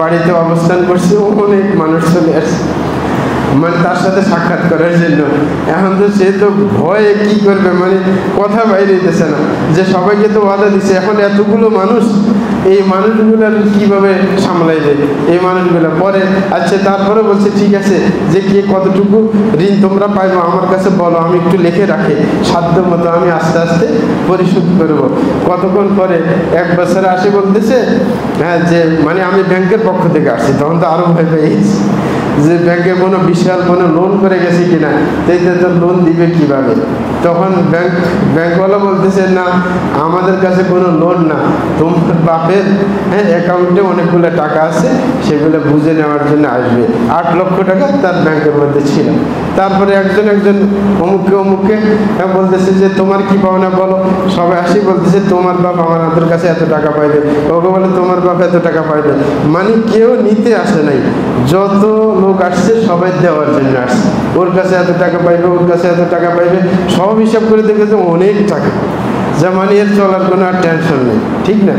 বাড়িতে অবস্থান করছে, অনেক মানুষ চলে আসছে মানে তার সাথে সাক্ষাৎ করার জন্য। এখন তো সে তো ভয়ে কি করবে, মানে কথা বাইরে দিতেছে না, যে সবাইকে তো ওয়াদা দিচ্ছে, এখন এতগুলো মানুষ, এই মানুষগুলো কিভাবে সামলাই দেয় এই মানুষগুলো? পরে আচ্ছা, তারপরে বলছে ঠিক আছে, যে কে কতটুকু ঋণ তোমরা পাইবো আমার কাছে বলো, আমি একটু লিখে রাখি, সাধ্য মতো আমি আস্তে আস্তে পরিশোধ করব। কতক্ষণ পরে 1 বছরে আসে বলতেছে যে মানে আমি ব্যাংকের পক্ষ থেকে আসছি। তখন তো আরো ভয় পেয়ে গেছি যে ব্যাংকে কোনো বিশাল কোনো লোন করে গেছি কিনা, সেইটা তো লোন দিবে কিভাবে? তখন ব্যাংকওয়ালা বলতেছে না, আমাদের কাছে কোনো লোন না, তোমার বাপের অ্যাকাউন্টে অনেকগুলো টাকা আছে, সেগুলো বুঝে নেওয়ার জন্য আসবে। 8 লক্ষ টাকা তার ব্যাংকের মধ্যে ছিল। তারপরে একজন অমুককে বলতেছে যে তোমার কি পাওনা বলো, সবাই আসি বলতেছে তোমার বাপ আমাদের কাছে এত টাকা পাইবে, ওকে বলে তোমার বাপ এত টাকা পাইবে। মানে কেউ নিতে আসে নাই, যত লোক আসছে সবাই দেওয়ার জন্য আসছে, ওর কাছে এত টাকা পাইবে, ওর কাছে এত টাকা পাইবে, সব হিসাব করে দেখবে যে অনেক টাকা, যা মানে এর চলার কোনো আর টেনশন নেই, ঠিক না?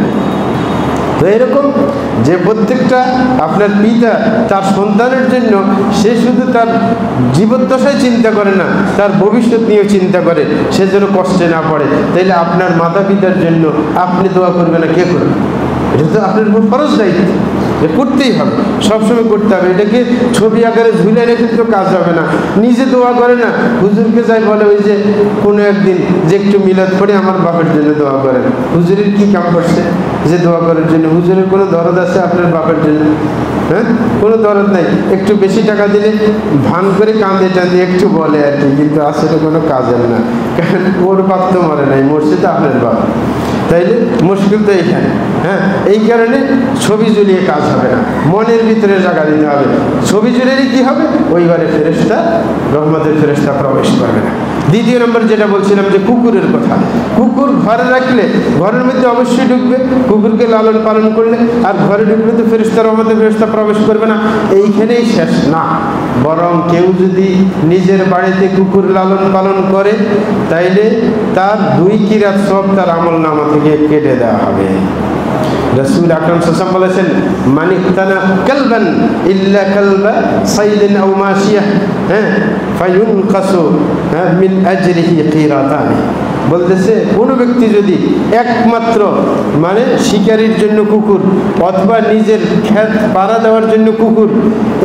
তো এরকম যে প্রত্যেকটা আপনার পিতা তার সন্তানের জন্য সে শুধু তার জীবদ্দশায় চিন্তা করে না, তার ভবিষ্যৎ নিয়েও চিন্তা করে, সে যেন কষ্টে না পড়ে। তাইলে আপনার মাতা পিতার জন্য আপনি দোয়া করবেন না, কে করবে? এটা তো আপনার উপর ফরজ দায়িত্ব, যে করতেই হবে, সবসময় করতে হবে। এটাকে ছবি আকারে ঝুলে রেখে তো কাজ হবে না। নিজে দোয়া করে না, হুজুরকে যাই বলে ওই যে কোনো একদিন যে একটু মিলাদ পড়ে আমার বাপের জন্য দোয়া করেন। হুজুরের কি কাম করছে যে দোয়া করার জন্য? হুজুরের কোনো দরদ আছে আপনার বাপের জন্য? হ্যাঁ, কোনো দরদ নাই। একটু বেশি টাকা দিলে ভান করে কাঁদে টাঁদে একটু বলে আর কি, কিন্তু আসলে কোনো কাজের না, কারণ ওর বাপ তো মরে নাই, মরছে তো আপনার বাপ। তাইলে মুশকিল তো এইখানে। হ্যাঁ, এই কারণে ছবি ঝুলিয়ে কাজ হবে না, মনের ভিতরে জায়গা দিতে হবে। ছবি ঝুলিয়ে কি হবে? ওই ঘরে ফেরেশতা, রহমতের ফেরেশতা প্রবেশ করবে না। দ্বিতীয় নম্বর যেটা বলছিলাম যে কুকুরের কথা, কুকুর ঘরে রাখলে ঘরের মধ্যে অবশ্যই ঢুকবে, কুকুরকে লালন পালন করলে, আর ঘরে ঢুকলে তো ফেরেশতা, রহমতের ফেরেশতা প্রবেশ করবে না। এইখানেই শেষ না, বরং কেউ যদি নিজের বাড়িতে কুকুর লালন পালন করে তাইলে তার 2 কিরাত সব তার আমলনামা থেকে কেটে দেওয়া হবে। রাসূল আকরাম সাল্লাল্লাহু আলাইহি ওয়াসাল্লাম বলেছেন, মান ইকতানা কালবান ইল্লা কালবা সাইদিন আও মাশিয়া ফায়ুনকাসু মিন আজরিহি কিরাতান। বলতেছে কোনো ব্যক্তি যদি একমাত্র মানে শিকারির জন্য কুকুর অথবা নিজের ক্ষেত পাড়া দেওয়ার জন্য কুকুর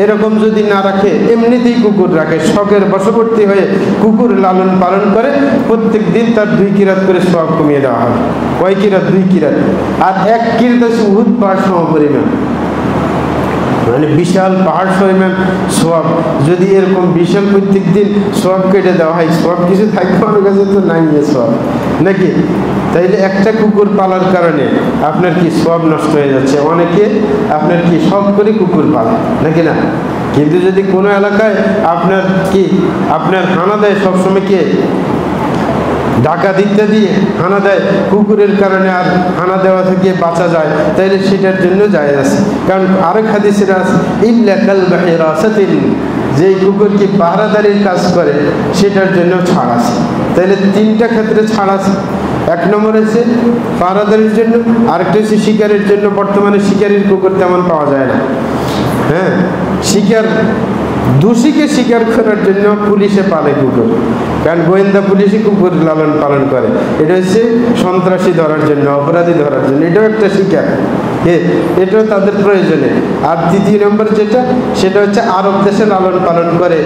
এরকম যদি না রাখে, এমনিতেই কুকুর রাখে, শখের বশবর্তী হয়ে কুকুর লালন পালন করে, প্রত্যেক দিন তার 2 কিরাত করে সওয়াব কমিয়ে দেওয়া হবে। কয় কিরাত? 2 কিরাত। আর 1 কিরাত হচ্ছে উহুদ পাহাড় সমপরিমাণ, মানে বিশাল পাহাড় পরিমাণ সওয়াব। যদি এরকম বিশাল প্রত্যেক দিন সওয়াব কেটে দেওয়া হয়, সওয়াব কিছু থাকবে আমার কাছে তো নাই সওয়াব নাকি? তাইলে একটা কুকুর পালার কারণে আপনার কি সওয়াব নষ্ট হয়ে যাচ্ছে। অনেকে আপনার কি শখ করে কুকুর পালে নাকি না, কিন্তু যদি কোনো এলাকায় আপনার কি আপনার হানা দেয় সবসময়, কে ডাকাত ইত্যাদি হানা দেয়, কুকুরের কারণে আর হানা দেওয়া থেকে বাঁচা যায়, তাইলে সেটার জন্য জায়েজ আছে। কারণ আরেক হাদিসের আছে, ইল্লা কালবা হিরাসাতিন, যেই কুকুর কি পাহারাদারির কাজ করে সেটার জন্য ছাড় আছে। তাইলে 3টা ক্ষেত্রে ছাড় আছে। 1 নম্বর হচ্ছে পাহারাদারির জন্য, আরেকটা হচ্ছে শিকারের জন্য। বর্তমানে শিকারির কুকুর তেমন পাওয়া যায় না। হ্যাঁ, শিকার দোষীকে শিকার করার জন্য পুলিশে পালে কুকুর, কারণ গোয়েন্দা পুলিশই কুকুর লালন পালন করে। এটা হচ্ছে সন্ত্রাসী ধরার জন্য, অপরাধী ধরার জন্য, এটাও একটা শিকার, এটাও তাদের প্রয়োজনে। আর 3 নম্বর যেটা, সেটা হচ্ছে আরব দেশে লালন পালন করে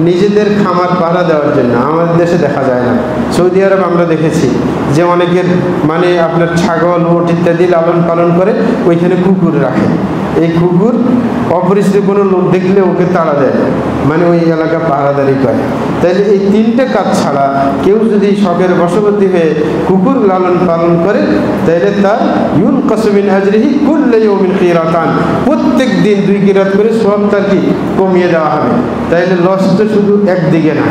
নিজেদের খামার পাহারা দেওয়ার জন্য। আমাদের দেশে দেখা যায় না। সৌদি আরব আমরা দেখেছি যে অনেকের মানে আপনার ছাগল, উট ইত্যাদি লালন পালন করে, ওইখানে কুকুর রাখে। এই কুকুর অপরিচিত কোনো লোক দেখলে ওকে তাড়া দেয়, মানে ওই এলাকা পাহারাদারি করে। তাইলে এই 3টে কাজ ছাড়া কেউ যদি শখের বশবর্তী হয়ে কুকুর লালন পালন করে, তাইলে তার ইউনকাসু মিন আজরিহি কুল্লা ইয়াউমিন কিরাতান, প্রত্যেক দিন 2 কিরাত করে সওয়াব তার কি কমিয়ে দেওয়া হবে। তাইলে লস তো শুধু একদিকে না,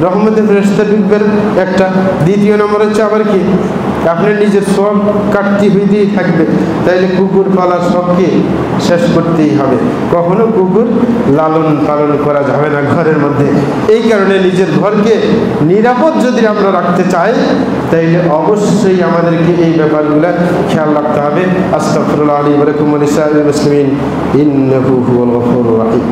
রহমতের ফেরেশতা ঢুকবেন একটা। দ্বিতীয় নম্বর হচ্ছে আবার কি আপনার নিজের সওয়াব কাটতে হইতেই থাকবে। তাইলে কুকুর পালার সবকে শেষ করতেই হবে। কখনো কুকুর লালন পালন করা যাবে না ঘরের মধ্যে। এই কারণে নিজের ঘরকে নিরাপদ যদি আমরা রাখতে চাই, তাইলে অবশ্যই আমাদেরকে এই ব্যাপারগুলো খেয়াল রাখতে হবে। আস্তাগফিরুল্লাহ লি ওয়া লাকুম ওয়া লিসাইরিল মুসলিমিন ইন্নাহু হুয়াল গফুরুর রহিম।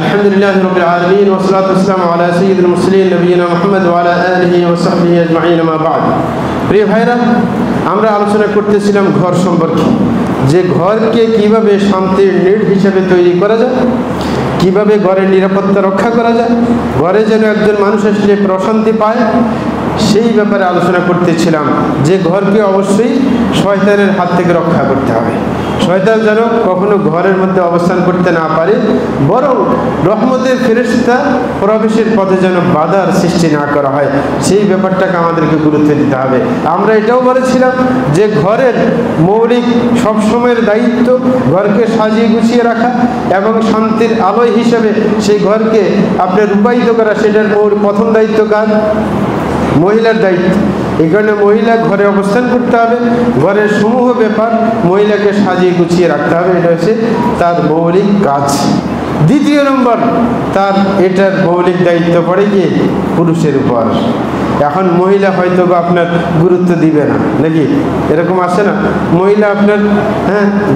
আলহামদুলিল্লাহ রাব্বিল আলামিন ওয়া সাল্লাতু ওয়াসসালামু আলা সাইয়্যিদিল মুরসালিন নবিয়িনা মুহাম্মদ ওয়া আলা আলিহি ওয়া সাহবিহি আজমাইন, মা বা'দ। প্রিয় ভাইরা, আমরা আলোচনা করতেছিলাম ঘর সম্পর্কে, যে ঘরকে কিভাবে শান্তির নিড় হিসেবে তৈরি করা যায়, কিভাবে ঘরের নিরাপত্তা রক্ষা করা যায়, ঘরে যেন একজন মানুষ আসলে প্রশান্তি পায়, সেই ব্যাপারে আলোচনা করতেছিলাম। যে ঘরকে অবশ্যই শয়তানের হাত থেকে রক্ষা করতে হবে। শয়তান যেন কখনো ঘরের মধ্যে অবস্থান করতে না পারে, বরং রহমতের ফেরেশতা প্রবেশের পথে যেন বাধার সৃষ্টি না করা হয়, সেই ব্যাপারটাকে আমাদেরকে গুরুত্ব দিতে হবে। আমরা এটাও বলেছিলাম যে ঘরের মৌলিক সবসময়ের দায়িত্ব ঘরকে সাজিয়ে গুছিয়ে রাখা এবং শান্তির আলোয় হিসেবে সেই ঘরকে আপনার রূপায়িত করা, সেটার প্রথম দায়িত্ব কার? মহিলার দায়িত্ব। এই কারণে মহিলা ঘরে অবস্থান করতে হবে, ঘরের সমূহ ব্যাপার মহিলাকে সাজিয়ে গুছিয়ে রাখতে হবে, এটা হচ্ছে তার মৌলিক কাজ। দ্বিতীয় নম্বর, তার এটার মৌলিক দায়িত্ব পড়ে কি পুরুষের উপর। এখন মহিলা হয়তো বা আপনার গুরুত্ব দিবে না, নাকি এরকম আছে না? মহিলা আপনার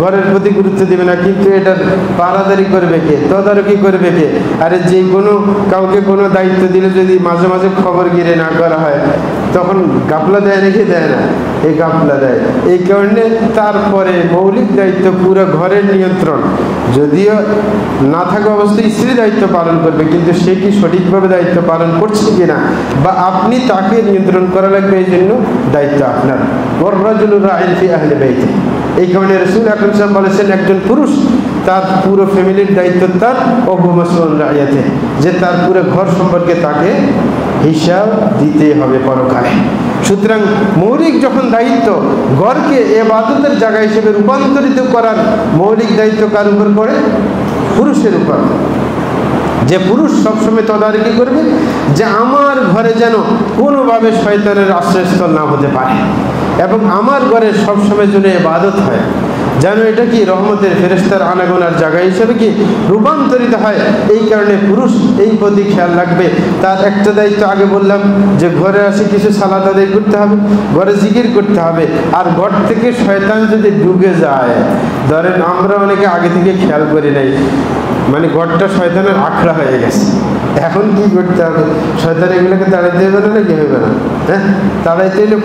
ঘরের প্রতি গুরুত্ব দিবে না, কিন্তু এটার পাহারাদারি করবে কে, তদারকি করবে কে? আরে যে কোনো কাউকে কোনো দায়িত্ব দিলে যদি মাঝে মাঝে খবর গিরে না করা হয়, তখন গাপলা দেয় নাকি দেয় না? এই গাপলা দেয়। এই কারণে তারপরে মৌলিক দায়িত্ব পুরো ঘরের নিয়ন্ত্রণ, যদিও না থাকা অবস্থায় স্ত্রী দায়িত্ব পালন করবে, কিন্তু সে কি সঠিকভাবে দায়িত্ব পালন করছে কিনা, বা আপনি তাকে নিয়ন্ত্রণ করা লাগবে, এই জন্য দায়িত্ব আপনার। এই কারণে রাসূল আকরাম সাল্লাল্লাহু আলাইহি ওয়াসাল্লাম বলেছেন, একজন পুরুষ তার পুরো ফ্যামিলির দায়িত্ব তার, যে তার পুরো ঘর সম্পর্কে তাকে হিসাব দিতে হবে পরকালে। সুতরাং মৌলিক যখন দায়িত্ব, ঘরকে ইবাদতের জায়গা হিসেবে রূপান্তরিত করার মৌলিক দায়িত্ব কার উপর পড়ে? পুরুষের উপর। যে পুরুষ সবসময় তদারকি করবে যে আমার ঘরে যেন কোনোভাবে শয়তানের আশ্রয়স্থল না হতে পারে, এবং আমার ঘরে সবসময় যেন ইবাদত হয়, যেন এটা কি রহমতের ফেরেশতার আনাগোনার জায়গা হিসেবে কি রূপান্তরিত হয়। এই কারণে পুরুষ এই প্রতি খেয়াল রাখবে। তার একটা দায়িত্ব আগে বললাম যে ঘরে আসে কিছু সালাত আদায় করতে হবে, ঘরে জিকির করতে হবে। আর ঘর থেকে শয়তান যদি ঢুকে যায়, ধরেন আমরা অনেকে আগে থেকে খেয়াল করি নাই, মানে ঘরটা শয়তানের আখড়া হয়ে গেছে, এখন কি করতে হবে? শয়তান এগুলোকে তাড়াইতে হবে না, কি হবে না? তাড়াইতে হলে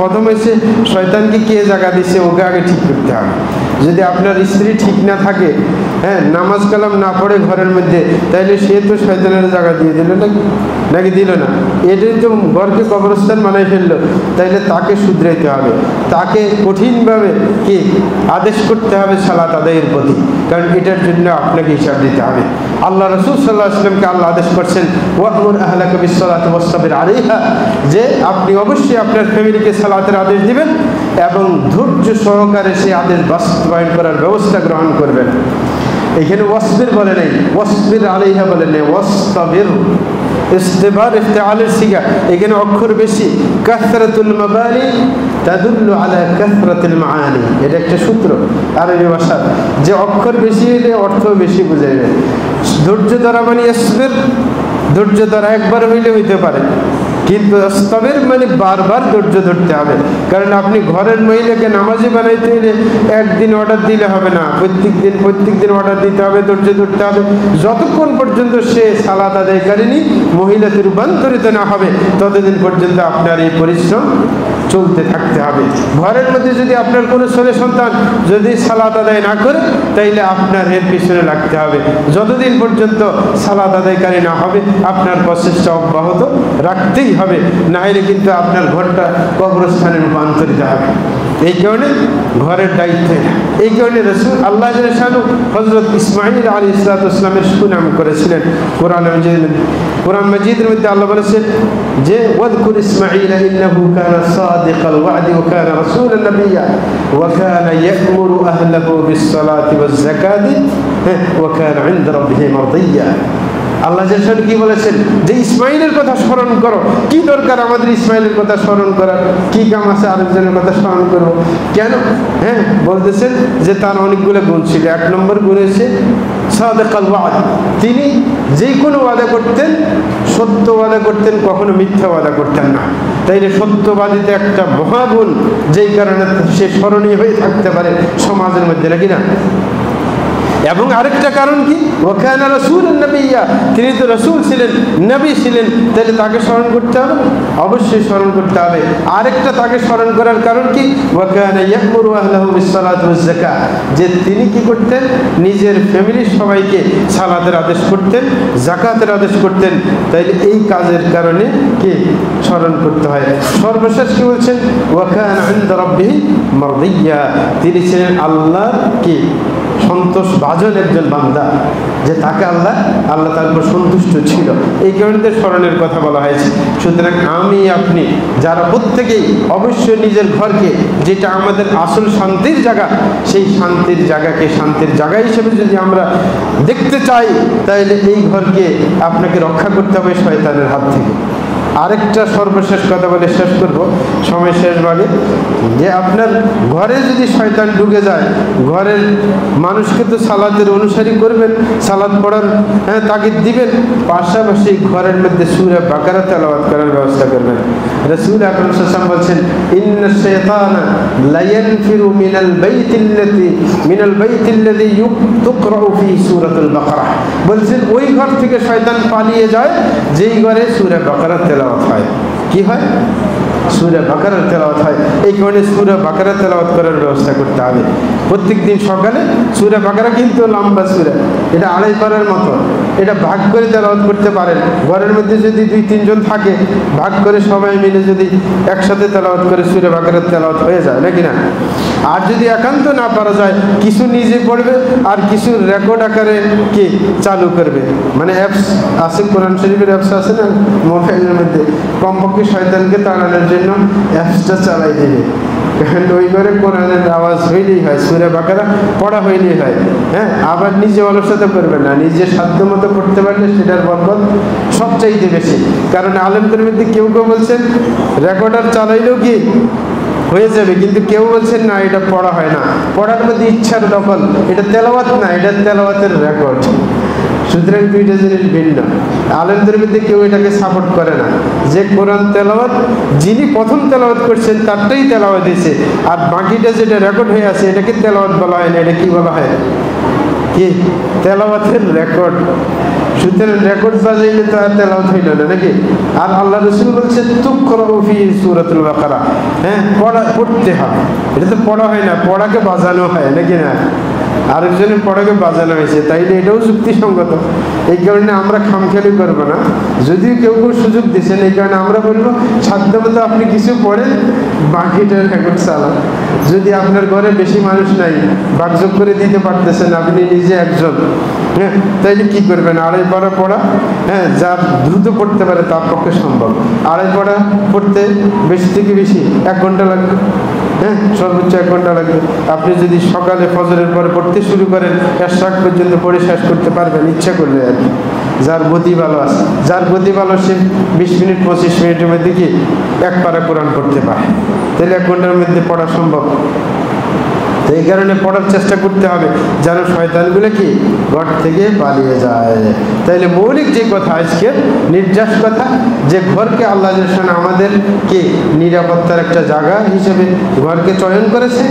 প্রথম এসে শয়তানকে কে জায়গা দিচ্ছে ওকে আগে ঠিক করতে হবে। যদি আপনার স্ত্রী ঠিক না থাকে, নামাজ কালাম না পড়ে ঘরের মধ্যে, তাইলে সে তো শয়তানের জায়গা দিয়ে দিল নাকি দিল না? এটাই তো ঘরকে কবরস্থান বানাই ফেললো। তাইলে তাকে শুধরাইতে হবে, তাকে কঠিনভাবে কি আদেশ করতে হবে সালাত আদায়ের প্রতি, কারণ এটার জন্য আপনাকে হিসাব দিতে হবে। আল্লাহ রাসূল সাল্লাল্লাহু আলাইহি ওয়াসাল্লামকে আল্লাহ আদেশ করছেন, ওয়া'মুর আহলাকা বিস-সালাতি ওয়াসতাবির আলাইহা, যে আপনি অবশ্যই আপনার ফ্যামিলিকে সালাতের আদেশ দিবেন এবং ধৈর্য সহকারে সেই আদেশ বাস্তবায়ন করার ব্যবস্থা গ্রহণ করবেন। এখানে ওয়াসবির বলে নেই, ওয়াসবির আলাইহা বলে নেই, ওয়াসতাবির। ইস্তিবার ইফতিআলের সিগা, এখানে অক্ষর বেশি। কাসরাতুল মাবানি তাদুল্লু আলা কাসরাতিল মাআনি, এটা একটা সূত্র আরবি ভাষার, যে অক্ষর বেশি হলে অর্থ বেশি বুঝাইবে। ধৈর্য ধরা মানে ইসবির, ধৈর্য ধরা একবার হইলে হইতে পারে, কিন্তু ইস্তাবির মানে বারবার ধৈর্য ধরতে হবে। কারণ আপনি ঘরের মহিলাকে নামাজি বানাইতে হলে একদিন অর্ডার দিলে হবে না, প্রত্যেক দিন অর্ডার দিতে হবে, ধৈর্য ধরতে হবে। যতক্ষণ পর্যন্ত সে সালাত আদায়কারিনী মহিলাতে রূপান্তরিত না হবে, ততদিন পর্যন্ত আপনার এই পরিশ্রম চলতে থাকতে হবে। ঘরের মধ্যে যদি আপনার কোনো ছেলে সন্তান যদি সালাত আদায় না করে, তাইলে আপনার এর পিছনে লাগতে হবে। যতদিন পর্যন্ত সালাত আদায়কারী না হবে, আপনার প্রচেষ্টা অব্যাহত রাখতেই হবে, না হলে কিন্তু আপনার ঘরটা কবরস্থানে রূপান্তরিত হবে। এই কারণে ঘরের দায়িত্ব। এই কারণে রাসূল আল্লাহ হযরত ইসমাঈল আলাইহিস সালামের সুনাম করেছিলেন কোরআন মাজিদের মধ্যে। আল্লাহ বলেছেন যে ওয়াযকুর ইসমাঈল ইন্নাহু কানা সাদিকাল ওয়া'দি ওয়া কানা রাসূলান নাবিয়্যা ওয়া কানা ইয়া'মুরু আহলাহু বিস-সালাতি ওয়াজ-যাকাতি ওয়া কানা 'ইনদা রাব্বিহি মারদিয়্যা। আল্লাহ কি বলেছেন যে ইসমাইলের কথা স্মরণ করো। কি দরকার আমাদের ইসমাইলের কথা স্মরণ করার? কি কাম আছে আরেকজনের কথা স্মরণ করব কেন? বলতেছেন যে তার অনেকগুলো গুণ ছিল। এক নম্বর গুণ হচ্ছে সাদিকাল ওয়া'দ, তিনি যে কোনো ওয়াদা করতেন সত্য ওয়াদা করতেন, কখনো মিথ্যা ওয়াদা করতেন না। তাইলে সত্যবাদিতে একটা মহাগুণ, যেই কারণে সে স্মরণীয় হয়ে থাকতে পারে সমাজের মধ্যে, নাকি না? এবং আরেকটা কারণ কি, ওয়া কানা রাসূলান নাবিয়্যা, তিনি তো রাসূল ছিলেন, নবী ছিলেন, তাহলে তাকে স্মরণ করতে হবে, অবশ্যই স্মরণ করতে হবে। আরেকটা তাকে স্মরণ করার কারণ কি, ওয়া কানা ইয়া'মুরু আহলাহু বিস-সালাতি ওয়াজ-যাকাত, যে তিনি কি করতেন, নিজের ফ্যামিলির সবাইকে সালাতের আদেশ করতেন, যাকাতের আদেশ করতেন। তাইলে এই কাজের কারণে কি স্মরণ করতে হয়। সর্বশেষ কি বলছেন, ওয়া কানা 'ইনদা রাব্বিহি মারদিয়্যা, তিনি ছিলেন আল্লাহর কি সন্তোষ ভাজন একজন বান্দা, যে তাকে আল্লাহ তার উপর সন্তুষ্ট ছিল। এই কারণে স্মরণের কথা বলা হয়েছে। সুতরাং আমি আপনি যারা প্রত্যেকেই অবশ্যই নিজের ঘরকে, যেটা আমাদের আসল শান্তির জায়গা, সেই শান্তির জায়গাকে শান্তির জায়গা হিসেবে যদি আমরা দেখতে চাই, তাহলে এই ঘরকে আপনাকে রক্ষা করতে হবে শয়তানের হাত থেকে। আরেকটা সর্বশেষ কথা বলে শেষ করব, সময় শেষ ভাগে, যে আপনার ঘরে যদি শয়তান ঢুকে যায়, ঘরের মানুষকে তো সালাতের অনুসারী করবেন, সালাত পড়ার তাগিদ দিবেন, পাশাপাশি ঘরের মধ্যে সূরা বাকারা তেলাওয়াত করার ব্যবস্থা করবেন। রাসূল আকরাম সাল্লাল্লাহু আলাইহি ওয়াসাল্লাম বলেছেন, ইন্না শাইতানা লা ইয়ানফিরু মিনাল বাইতিল্লাযী তুকরাউ ফি সূরাতুল বাকারা। বলছেন ওই ঘর থেকে শয়তান পালিয়ে যায় যেই ঘরে সূরা বাকারা তেলাওয়াত হয়। কি হয়? সূরা বাকারা তেলাওয়াত হয়। এই কারণে সূরা বাকারা তেলাওয়াত করার ব্যবস্থা করতে হবে। প্রত্যেক দিন সকালে সূরা বাকারা কিন্তু লম্বা সূরা, এটা 2.5 পারার মতো, এটা ভাগ করে তেলাওয়াত করতে পারেন। ঘরের মধ্যে যদি 2-3 জন থাকে, ভাগ করে সবাই মিলে যদি একসাথে তেলাওয়াত করে সূরা বাকারা তেলাওয়াত হয়ে যায়, নাকি না? আর যদি একান্ত না পারা যায়, কিছু নিজে পড়বে আর কিছু রেকর্ড আকারে কি চালু করবে, মানে অ্যাপস আছে, কোরআন শরীফের অ্যাপস আছে না মোবাইলের মধ্যে, কমপক্ষে শয়তানকে তাড়ানোর জন্য অ্যাপসটা চালাই দেবে। কারণ ওই ঘরে কোরআনের আওয়াজ হইলেই হয়, সূরা বাকারা পড়া হইলেই হয়। আবার নিজে অলসতা করবে না, নিজে সাধ্য মতো করতে পারলে সেটার বরকত সবচাইতে বেশি। কারণ আলেমদের মধ্যে কেউ কেউ বলছেন রেকর্ডার চালাইলেও কি হয়ে যাবে, কিন্তু কেউ বলছেন না, এটা পড়া হয় না, পড়ার মধ্যে ইচ্ছার দখল, এটা তেলাওয়াত না, এটা তেলাওয়াতের রেকর্ড। সুতরাং দুইটা জিনিস ভিন্ন। আলেমদের মধ্যে কেউ এটাকে সাপোর্ট করে না যে কোরআন তেলাওয়াত যিনি প্রথম তেলাওয়াত করছেন তারটাই তেলাওয়াত হয়েছে, আর বাকিটা যেটা রেকর্ড হয়ে আছে এটাকে তেলাওয়াত বলা হয় না। এটা কি বলা হয়? কি? তেলাওয়াতের রেকর্ড। সুতরাং রেকর্ড বাজাইলে তো আর তেলাওয়াত হইল না, নাকি? আর আল্লাহ রাসূল বলছেন তুকরাউ ফি সূরাতুল বাকারা, পড়তে হয়। এটা তো পড়া হয় না, পড়াকে বাজানো হয়, নাকি না? আরেকজনের পড়াকে বাজানো হয়েছে, তাইলে এটাও যুক্তিসঙ্গত। এই কারণে আমরা খামখেয়ালি করবো না, যদিও কেউ কেউ সুযোগ দিচ্ছেন, এই কারণে আমরা বলবো সাধ্যমতো আপনি কিছু পড়েন, বাকিটা রেকর্ড চালান। যদি আপনার ঘরে বেশি মানুষ নাই, বাকযোগ করে দিতে পারতেছেন, আপনি নিজে একজন, তাইলে কি করবেন? 2.5 পারা পড়া, যার দ্রুত পড়তে পারে তার পক্ষে সম্ভব। 2.5 পারা পড়তে বেশি থেকে বেশি 1 ঘন্টা লাগবে, সর্বোচ্চ 1 ঘন্টা লাগবে। আপনি যদি সকালে ফজরের পরে পড়তে শুরু করেন, এশরাক পর্যন্ত পড়ে শেষ করতে পারবেন ইচ্ছা করলে আর কি। যার গতি ভালো আছে, যার গতি ভালো, সে 20 মিনিট 25 মিনিটের মধ্যে কি 1 পারা কোরআন পড়তে পারে, তাহলে 1 ঘন্টার মধ্যে পড়া সম্ভব। তো এই কারণে পড়ার চেষ্টা করতে হবে যেন শয়তানগুলো কি ঘর থেকে পালিয়ে যায়। তাইলে মৌলিক যে কথা আজকে নির্যাস কথা, যে ঘরকে আল্লাহ আমাদের কি নিরাপত্তার একটা জায়গা হিসেবে ঘরকে চয়ন করেছে,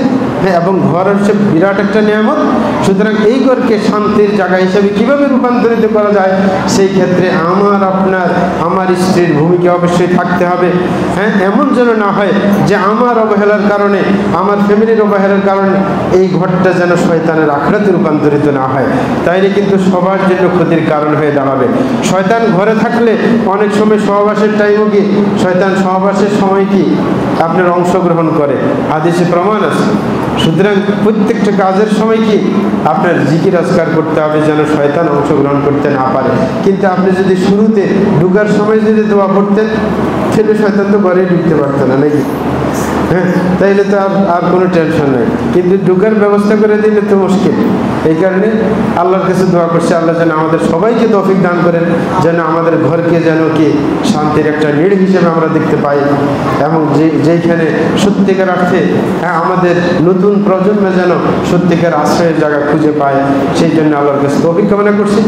এবং ঘর হচ্ছে বিরাট একটা নিয়ামত। সুতরাং এই ঘরকে শান্তির জায়গা হিসেবে কিভাবে রূপান্তরিত করা যায়, সেই ক্ষেত্রে আমার স্ত্রীর ভূমিকা অবশ্যই থাকতে হবে। এমন যেন না হয় যে আমার অবহেলার কারণে, আমার ফ্যামিলির অবহেলার কারণে এই ঘরটা যেন শয়তানের আখড়াতে রূপান্তরিত না হয়, তাইলে কিন্তু সবার জন্য ক্ষতির কারণ হয়ে দাঁড়াবে। শয়তান ঘরে থাকলে অনেক সময় সহবাসের টাইমও কি শয়তান সহবাসের সময় কি আপনার অংশগ্রহণ করে, হাদিসে প্রমাণ আছে। সুতরাং প্রত্যেকটা কাজের সময় কি আপনার জিকির আজকার করতে হবে যেন শয়তান অংশগ্রহণ করতে না পারে। কিন্তু আপনি যদি শুরুতে ঢুকার সময় যদি দোয়া করতেন, সেটা শয়তান তো ঘরেই ঢুকতে পারতো না, নাকি? তাইলে তো আর কোনো টেনশন নেই, কিন্তু ঢুকার ব্যবস্থা করে দিলে তো মুশকিল। এই কারণে আল্লাহর কাছে দোয়া করছে, আল্লাহ যেন আমাদের সবাইকে তৌফিক দান করেন, যেন আমাদের ঘরকে যেন কি শান্তির একটা নিড় হিসেবে আমরা দেখতে পাই, এবং যেইখানে সত্যিকার অর্থে আমাদের নতুন প্রজন্মে যেন সত্যিকার আশ্রয়ের জায়গা খুঁজে পায়, সেই জন্য আল্লাহর কাছে তৌফিক কামনা করছি।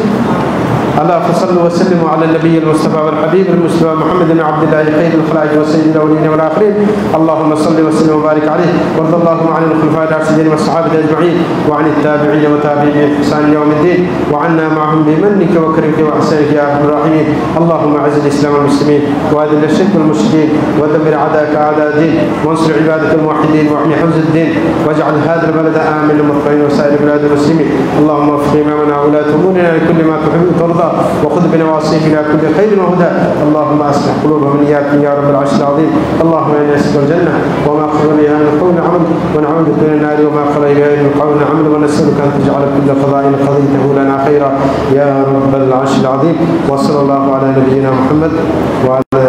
اللهم صل وسلم على النبي المصطفى والحبيب المصطفى محمد بن عبد الله خير الخلائق وسيد الاولين والاخرين. اللهم صل وسلم وبارك عليه، وارض اللهم عن الخلفاء الراشدين والصحابه اجمعين، وعن التابعين وتابعين باحسان يوم الدين، وعنا معهم بمنك وكرمك واحسانك يا ارحم الراحمين. اللهم اعز الاسلام والمسلمين، واذل الشرك والمشركين، ودمر اعداءك اعداء الدين، وانصر عبادك الموحدين، واحمي حوز الدين، واجعل هذا البلد امنا مطمئنا وسائر بلاد المسلمين. اللهم وفق امامنا وولاة امورنا لكل ما تحب وترضى، وخذ بنواصيهم الى كل خير وهدى. اللهم اصلح قلوبهم اياكم يا رب العرش العظيم. اللهم انا نسالك الجنه وما قرب اليها من قول عمل، ونعوذ بك من النار وما قرب اليها من قول عمل، ونسالك ان تجعل كل قضاء قضيته لنا خيرا يا رب العرش العظيم. وصلى الله على نبينا محمد وعلى